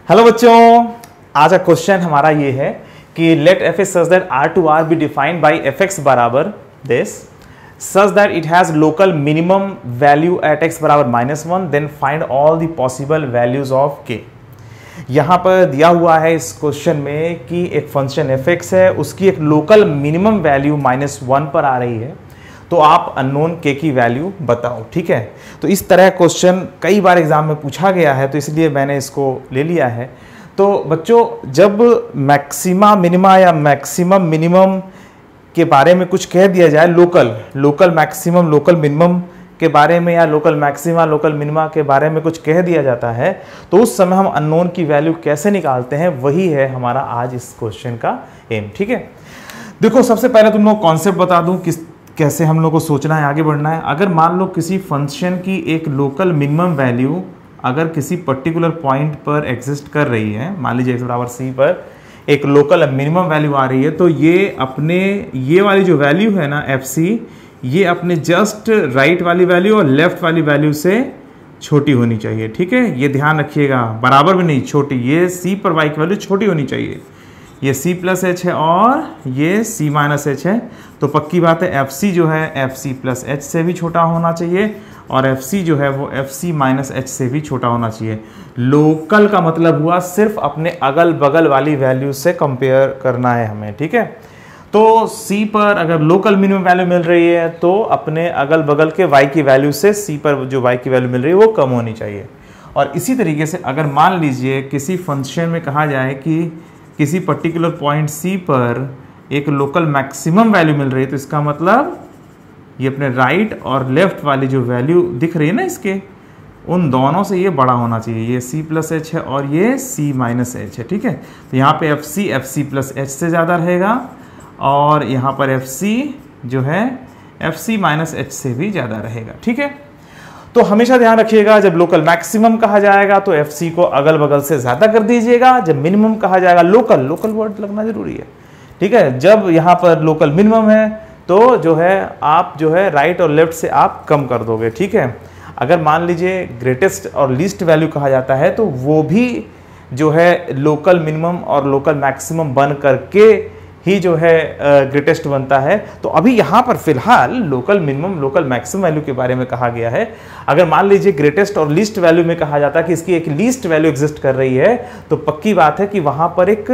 Hello बच्चों, आज का क्वेश्चन हमारा ये है कि let f is such that R to R be defined by f x बराबर this such that it has local minimum value at x बराबर -1, then find all the possible values of k. यहाँ पर दिया हुआ है इस question में कि एक फंक्शन एफ एक्स है, उसकी एक लोकल मिनिमम वैल्यू -1 पर आ रही है, तो आप अननोन के की वैल्यू बताओ। ठीक है, तो इस तरह क्वेश्चन कई बार एग्जाम में पूछा गया है, तो इसलिए मैंने इसको ले लिया है। तो बच्चों, जब मैक्सिमा मिनिमा या मैक्सिमम मिनिमम के बारे में कुछ कह दिया जाए, लोकल मैक्सिमम लोकल मिनिमम के बारे में या लोकल मैक्सिमा लोकल मिनिमा के बारे में कुछ कह दिया जाता है, तो उस समय हम अननोन की वैल्यू कैसे निकालते हैं, वही है हमारा आज इस क्वेश्चन का एम। ठीक है, देखो सबसे पहले तुम लोग कॉन्सेप्ट बता दूं कैसे हम लोग को सोचना है, आगे बढ़ना है। अगर मान लो किसी फंक्शन की एक लोकल मिनिमम वैल्यू अगर किसी पर्टिकुलर पॉइंट पर एग्जिस्ट कर रही है, मान लीजिए x बराबर c पर एक लोकल मिनिमम वैल्यू आ रही है, तो ये वाली जो वैल्यू है ना fc, ये अपने जस्ट राइट वाली वैल्यू और लेफ्ट वाली वैल्यू से छोटी होनी चाहिए। ठीक है, ये ध्यान रखिएगा, बराबर भी नहीं, छोटी। ये c पर y की वैल्यू छोटी होनी चाहिए। ये c प्लस एच है और ये c माइनस एच है, तो पक्की बात है एफ सी जो है एफ सी प्लस एच से भी छोटा होना चाहिए और एफ सी जो है वो एफ सी माइनस एच से भी छोटा होना चाहिए। लोकल का मतलब हुआ सिर्फ अपने अगल बगल वाली वैल्यू से कंपेयर करना है हमें। ठीक है, तो c पर अगर लोकल मिनिमम वैल्यू मिल रही है तो अपने अगल बगल के y की वैल्यू से c पर जो y की वैल्यू मिल रही है वो कम होनी चाहिए। और इसी तरीके से अगर मान लीजिए किसी फंक्शन में कहा जाए कि किसी पर्टिकुलर पॉइंट C पर एक लोकल मैक्सिमम वैल्यू मिल रही है, तो इसका मतलब ये अपने राइट और लेफ्ट वाली जो वैल्यू दिख रही है ना इसके, उन दोनों से ये बड़ा होना चाहिए। ये c प्लस एच है और ये c माइनस एच है। ठीक है, तो यहाँ पे एफ सी प्लस एच से ज़्यादा रहेगा और यहाँ पर एफ सी जो है एफ सी माइनस एच से भी ज़्यादा रहेगा। ठीक है, तो हमेशा ध्यान रखिएगा, जब लोकल मैक्सिमम कहा जाएगा तो एफ सी को अगल बगल से ज़्यादा कर दीजिएगा, जब मिनिमम कहा जाएगा लोकल वर्ड लगना जरूरी है। ठीक है, जब यहाँ पर लोकल मिनिमम है तो जो है आप जो है राइट और लेफ्ट से आप कम कर दोगे। ठीक है, अगर मान लीजिए ग्रेटेस्ट और लीस्ट वैल्यू कहा जाता है तो वो भी जो है लोकल मिनिमम और लोकल मैक्सिमम बन करके ही जो है ग्रेटेस्ट बनता है। तो अभी यहाँ पर फिलहाल local minimum local maximum value के बारे में कहा गया है। अगर मान लीजिए ग्रेटेस्ट और लीस्ट वैल्यू में कहा जाता है कि इसकी एक लीस्ट वैल्यू एग्जिस्ट कर रही है, तो पक्की बात है कि वहाँ पर एक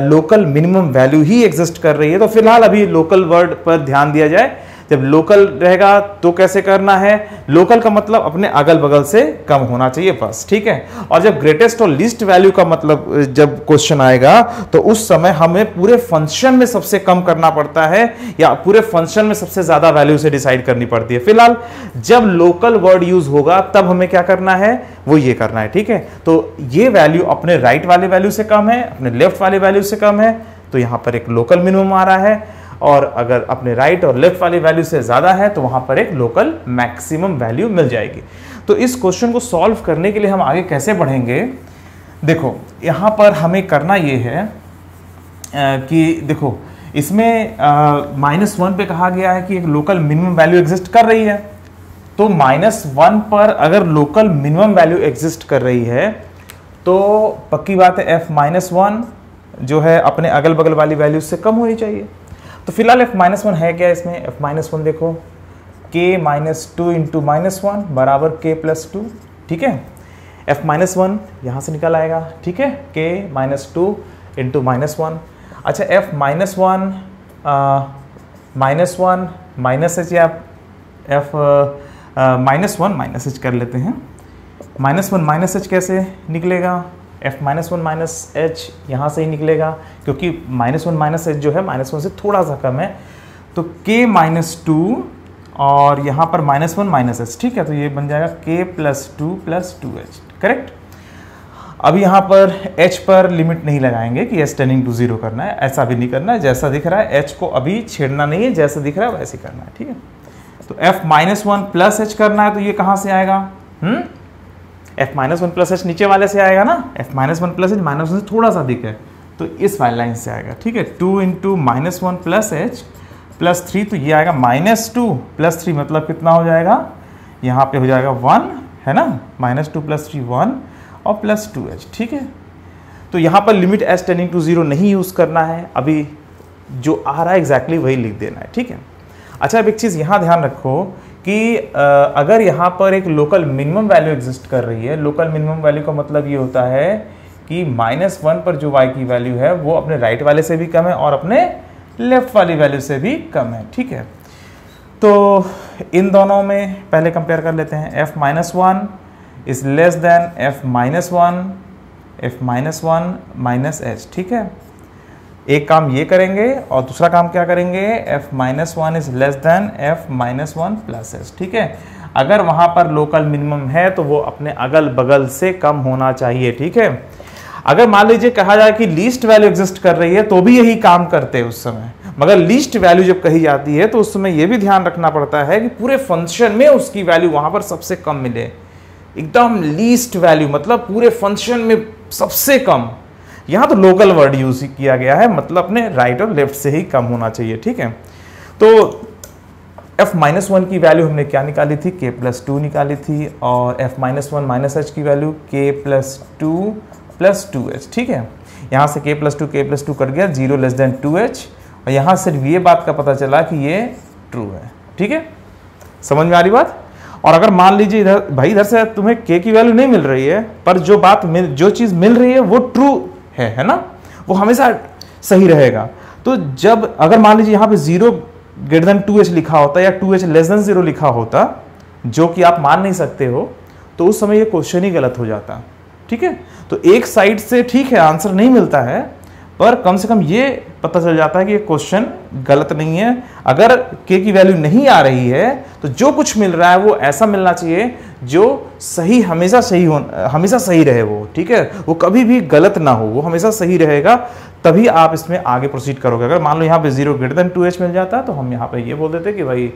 लोकल मिनिमम वैल्यू ही एग्जिस्ट कर रही है। तो फिलहाल अभी लोकल वर्ड पर ध्यान दिया जाए। जब लोकल रहेगा तो कैसे करना है, लोकल का मतलब अपने अगल बगल से कम होना चाहिए बस। ठीक है, और जब ग्रेटेस्ट और लीस्ट वैल्यू का मतलब जब क्वेश्चन आएगा तो उस समय हमें पूरे फंक्शन में सबसे कम करना पड़ता है या पूरे फंक्शन में सबसे ज्यादा वैल्यू से डिसाइड करनी पड़ती है। फिलहाल जब लोकल वर्ड यूज होगा तब हमें क्या करना है, वो ये करना है। ठीक है, तो ये वैल्यू अपने राइट वाले वैल्यू से कम है, अपने लेफ्ट वाले वैल्यू से कम है, तो यहां पर एक लोकल मिनिमम आ रहा है, और अगर अपने राइट और लेफ्ट वाली वैल्यू से ज्यादा है तो वहां पर एक लोकल मैक्सिमम वैल्यू मिल जाएगी। तो इस क्वेश्चन को सॉल्व करने के लिए हम आगे कैसे बढ़ेंगे, देखो यहां पर हमें करना ये है कि देखो इसमें -1 पे कहा गया है कि एक लोकल मिनिमम वैल्यू एग्जिस्ट कर रही है, तो -1 पर अगर लोकल मिनिमम वैल्यू एग्जिस्ट कर रही है तो पक्की बात है f-1 जो है अपने अगल बगल वाली वैल्यू से कम होनी चाहिए। तो फिलहाल f-1 है क्या, इसमें f-1 देखो k-2 इंटू -1 बराबर k+2। ठीक है, f-1 यहाँ से निकल आएगा। ठीक है, k-2 इंटू -1। अच्छा, f-1 -1 माइनस एच या f-1 माइनस एच कर लेते हैं। -1 माइनस एच कैसे निकलेगा, f-1 माइनस एच यहाँ से ही निकलेगा, क्योंकि -1 माइनस एच जो है -1 से थोड़ा सा कम है, तो k-2 और यहाँ पर -1 माइनस एच। ठीक है, तो ये बन जाएगा k+2 + 2h। करेक्ट। अब यहाँ पर h पर लिमिट नहीं लगाएंगे कि h टेंडिंग टू 0 करना है, ऐसा भी नहीं करना है। जैसा दिख रहा है h को अभी छेड़ना नहीं है, जैसा दिख रहा है वैसे करना है। ठीक है, तो f-1 प्लस h करना है, तो ये कहाँ से आएगा, f-1 प्लस एच नीचे वाले से आएगा ना, f-1 प्लस एच -1 से थोड़ा सा अधिक है तो इस वाली लाइन से आएगा। ठीक है, 2 इंटू -1 प्लस एच प्लस 3, तो ये आएगा -2 + 3 मतलब कितना हो जाएगा, यहाँ पे हो जाएगा 1 है ना, -2 + 3 1 और +2h। ठीक है, तो यहाँ पर लिमिट एच टेंडिंग टू 0 नहीं यूज़ करना है, अभी जो आ रहा है एग्जैक्टली वही लिख देना है, ठीक है। अच्छा, अब एक चीज़ यहाँ ध्यान रखो कि अगर यहाँ पर एक लोकल मिनिमम वैल्यू एग्जिस्ट कर रही है, लोकल मिनिमम वैल्यू का मतलब ये होता है कि -1 पर जो y की वैल्यू है वो अपने राइट वाले से भी कम है और अपने लेफ्ट वाली वैल्यू से भी कम है, ठीक है। तो इन दोनों में पहले कंपेयर कर लेते हैं। f-1 is less than f-1 minus h, ठीक है। एक काम ये करेंगे और दूसरा काम क्या करेंगे, f-1 is less than f-1 plus h, ठीक है। अगर वहां पर लोकल मिनिमम है तो वो अपने अगल बगल से कम होना चाहिए, ठीक है। अगर मान लीजिए कहा जाए कि लीस्ट वैल्यू एग्जिस्ट कर रही है तो भी यही काम करते हैं उस समय, मगर लीस्ट वैल्यू जब कही जाती है तो उस समय ये भी ध्यान रखना पड़ता है कि पूरे फंक्शन में उसकी वैल्यू वहां पर सबसे कम मिले, एकदम लीस्ट वैल्यू, मतलब पूरे फंक्शन में सबसे कम। यहां तो लोकल वर्ड यूज किया गया है, मतलब अपने राइट और लेफ्ट से ही कम होना चाहिए, ठीक है। तो f-1 की वैल्यू हमने क्या निकाली थी, k+2 निकाली थी, और f-1 माइनस h की वैल्यू k+2 + 2h, ठीक है। यहाँ से k+2 कट गया, 0 लेस देन 2h, और यहाँ सिर्फ ये बात का पता चला कि ये ट्रू है, ठीक है। समझ में आ रही बात। और अगर मान लीजिए इधर भाई इधर से तुम्हें k की वैल्यू नहीं मिल रही है, पर जो चीज़ मिल रही है वो ट्रू है ना, वो हमेशा सही रहेगा। तो जब अगर मान लीजिए यहाँ पे 0 ग्रेटर देन 2h लिखा होता या 2h लेस देन 0 लिखा होता, जो कि आप मान नहीं सकते हो, तो उस समय ये क्वेश्चन ही गलत हो जाता, ठीक है। तो एक साइड से ठीक है आंसर नहीं मिलता है, पर कम से कम ये पता चल जाता है कि ये क्वेश्चन गलत नहीं है। अगर k की वैल्यू नहीं आ रही है तो जो कुछ मिल रहा है वो ऐसा मिलना चाहिए जो सही, हमेशा सही रहे वो, ठीक है। वो कभी भी गलत ना हो, वो हमेशा सही रहेगा, तभी आप इसमें आगे प्रोसीड करोगे। अगर मान लो यहाँ पे 0 ग्रेटर देन 2h मिल जाता तो हम यहाँ पे ये बोल देते कि भाई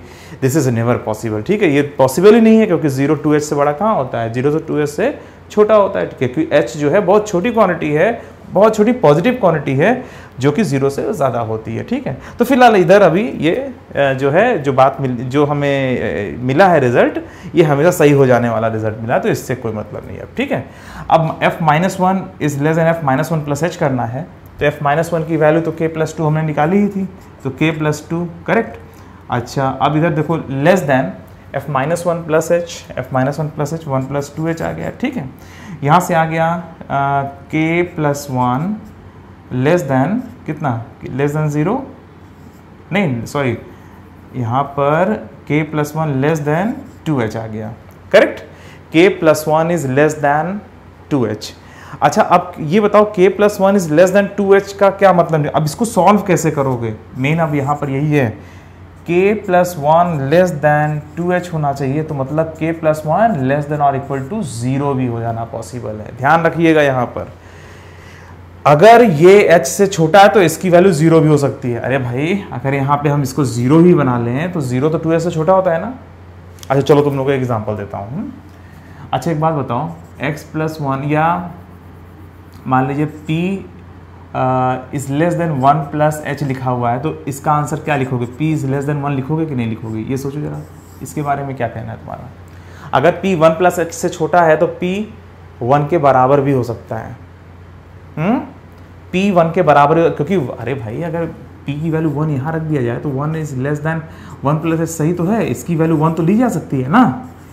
दिस इज नेवर पॉसिबल, ठीक है। ये पॉसिबल ही नहीं है, क्योंकि 0 2h से बड़ा कहाँ होता है, 0 से 2h से छोटा होता है, क्योंकि h जो है बहुत छोटी क्वांटिटी है, बहुत छोटी पॉजिटिव क्वांटिटी है, जो कि 0 से ज़्यादा होती है, ठीक है। तो फिलहाल इधर अभी ये जो है जो हमें मिला है रिजल्ट, ये हमेशा सही हो जाने वाला रिजल्ट मिला, तो इससे कोई मतलब नहीं है, ठीक है। अब f-1 is less than f-1 plus h करना है, तो f-1 की वैल्यू तो k+2 हमने निकाली ही थी, तो k+2 करेक्ट। अच्छा, अब इधर देखो less than f-1 plus h 1 + 2h आ गया, ठीक है। यहाँ से आ गया k+1 लेस देन कितना, लेस देन 0 नहीं सॉरी, यहाँ पर k+1 लेस देन 2h आ गया, correct. k+1 is less than 2h। अच्छा, अब ये बताओ k+1 is less than 2h का क्या मतलब है, अब इसको सॉल्व कैसे करोगे, मेन अब यहाँ पर यही है, k+1 लेस देन 2h होना चाहिए, तो मतलब k+1 लेस देन और इक्वल टू 0 भी हो जाना पॉसिबल है। ध्यान रखिएगा यहाँ पर, अगर ये h से छोटा है तो इसकी वैल्यू 0 भी हो सकती है। अरे भाई, अगर यहाँ पे हम इसको 0 ही बना लें तो 0 तो 2h से छोटा होता है ना। अच्छा चलो तुम लोगों को एक एग्जांपल देता हूँ। अच्छा एक बात बताओ, x+1 या मान लीजिए p is less than 1 + h लिखा हुआ है, तो इसका आंसर क्या लिखोगे, p इज लेस देन 1 लिखोगे कि नहीं लिखोगे, ये सोचो जरा, इसके बारे में क्या कहना है तुम्हारा। अगर p 1 + h से छोटा है तो p 1 के बराबर भी हो सकता है, p 1 के बराबर, क्योंकि अरे भाई अगर p की वैल्यू 1 यहाँ रख दिया जाए तो 1 इज लेस देन 1 + h सही तो है, इसकी वैल्यू 1 तो ली जा सकती है ना,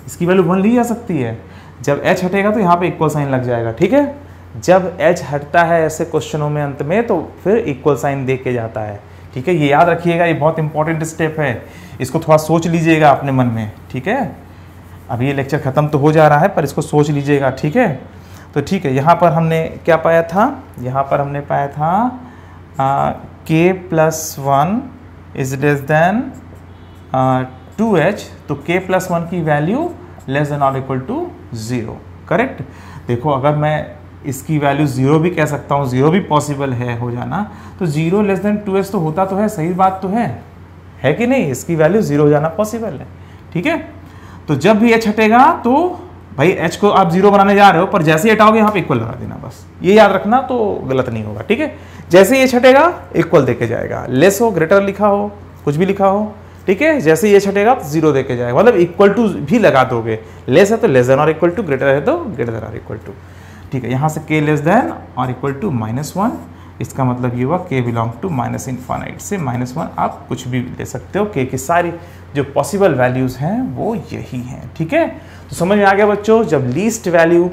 इसकी वैल्यू 1 ली जा सकती है। जब h हटेगा तो यहाँ पे इक्वल साइन लग जाएगा, ठीक है। जब h हटता है ऐसे क्वेश्चनों में अंत में तो फिर इक्वल साइन दे के जाता है, ठीक है। ये याद रखिएगा, ये बहुत इंपॉर्टेंट स्टेप है, इसको थोड़ा सोच लीजिएगा अपने मन में, ठीक है। अभी ये लेक्चर खत्म तो हो जा रहा है, पर इसको सोच लीजिएगा, ठीक है। तो ठीक है, यहाँ पर हमने क्या पाया था, यहाँ पर हमने पाया था k+1 is less than 2h, तो k+1 की वैल्यू लेस देन और इक्वल टू 0, करेक्ट। देखो अगर मैं इसकी वैल्यू 0 भी कह सकता हूँ, 0 भी पॉसिबल है हो जाना, तो 0 लेस देन 2h तो होता तो है, सही बात तो है कि नहीं, इसकी वैल्यू 0 हो जाना पॉसिबल है, ठीक है। तो जब भी h हटेगा तो भाई h को आप 0 बनाने जा रहे हो, पर जैसे ही हटाओगे यहाँ पे इक्वल लगा देना, बस ये याद रखना, तो गलत नहीं होगा, ठीक है। जैसे ही h हटेगा इक्वल देके जाएगा, लेस हो ग्रेटर लिखा हो कुछ भी लिखा हो, ठीक है। जैसे ही h हटेगा तो 0 देके जाएगा, मतलब इक्वल टू भी लगा दोगे, लेस है तो लेस देन और इक्वल टू, ग्रेटर है तो ग्रेटर देन और इक्वल टू, ठीक है, यहाँ से k लेस देन और इक्वल टू -1, इसका मतलब ये हुआ k belong to minus infinite से -1, आप कुछ भी ले सकते हो, k की सारी जो पॉसिबल वैल्यूज़ हैं वो यही हैं। ठीक है, तो समझ में आ गया बच्चों, जब लीस्ट वैल्यू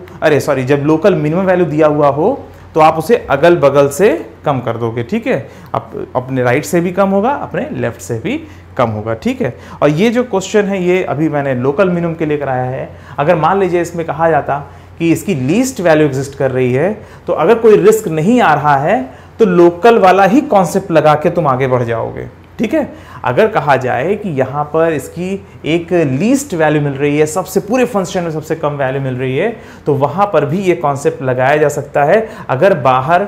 जब लोकल मिनिमम वैल्यू दिया हुआ हो तो आप उसे अगल बगल से कम कर दोगे। ठीक है, अपने राइट से भी कम होगा, अपने लेफ्ट से भी कम होगा। ठीक है, और ये जो क्वेश्चन है ये अभी मैंने लोकल मिनिमम के लिए कराया है। अगर मान लीजिए इसमें कहा जाता कि इसकी लीस्ट वैल्यू एग्जिस्ट कर रही है, तो अगर कोई रिस्क नहीं आ रहा है तो लोकल वाला ही कॉन्सेप्ट लगा के तुम आगे बढ़ जाओगे। ठीक है, अगर कहा जाए कि यहाँ पर इसकी एक लीस्ट वैल्यू मिल रही है, सबसे पूरे फंक्शन में सबसे कम वैल्यू मिल रही है, तो वहाँ पर भी ये कॉन्सेप्ट लगाया जा सकता है। अगर बाहर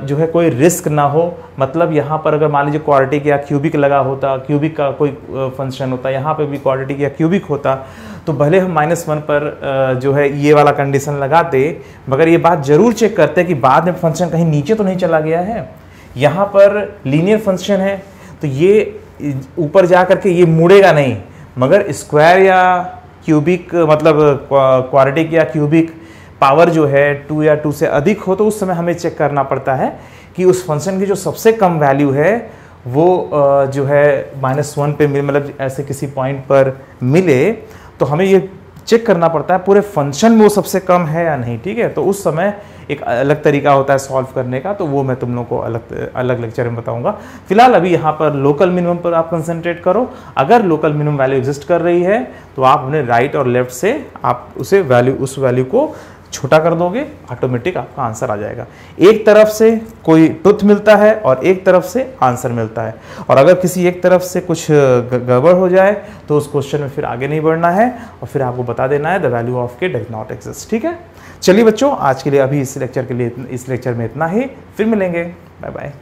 जो है कोई रिस्क ना हो, मतलब यहाँ पर अगर मान लीजिए क्वाड्रेटिक या क्यूबिक लगा होता, क्यूबिक का कोई फंक्शन होता, यहाँ पे भी क्वाड्रेटिक या क्यूबिक होता, तो भले हम -1 पर जो है ये वाला कंडीशन लगाते, मगर ये बात जरूर चेक करते कि बाद में फंक्शन कहीं नीचे तो नहीं चला गया है। यहाँ पर लीनियर फंक्शन है तो ये ऊपर जा करके ये मुड़ेगा नहीं, मगर स्क्वायर या क्यूबिक मतलब क्वाड्रेटिक या क्यूबिक पावर जो है 2 या 2 से अधिक हो, तो उस समय हमें चेक करना पड़ता है कि उस फंक्शन की जो सबसे कम वैल्यू है वो जो है -1 पे मिले, मतलब ऐसे किसी पॉइंट पर मिले, तो हमें ये चेक करना पड़ता है पूरे फंक्शन में वो सबसे कम है या नहीं। ठीक है, तो उस समय एक अलग तरीका होता है सॉल्व करने का, तो वो मैं तुम लोग को अलग लेक्चर में बताऊंगा। फिलहाल अभी यहाँ पर लोकल मिनिमम पर आप कंसंट्रेट करो। अगर लोकल मिनिमम वैल्यू एग्जिस्ट कर रही है तो आप अपने राइट और लेफ्ट से आप उस वैल्यू को छोटा कर दोगे, ऑटोमेटिक आपका आंसर आ जाएगा। एक तरफ से कोई ट्रुथ मिलता है और एक तरफ से आंसर मिलता है, और अगर किसी एक तरफ से कुछ गड़बड़ हो जाए तो उस क्वेश्चन में फिर आगे नहीं बढ़ना है और फिर आपको बता देना है द वैल्यू ऑफ के डज नॉट एग्जिस्ट। ठीक है, चलिए बच्चों, आज के लिए अभी इस लेक्चर में इतना ही, फिर मिलेंगे, बाय बाय।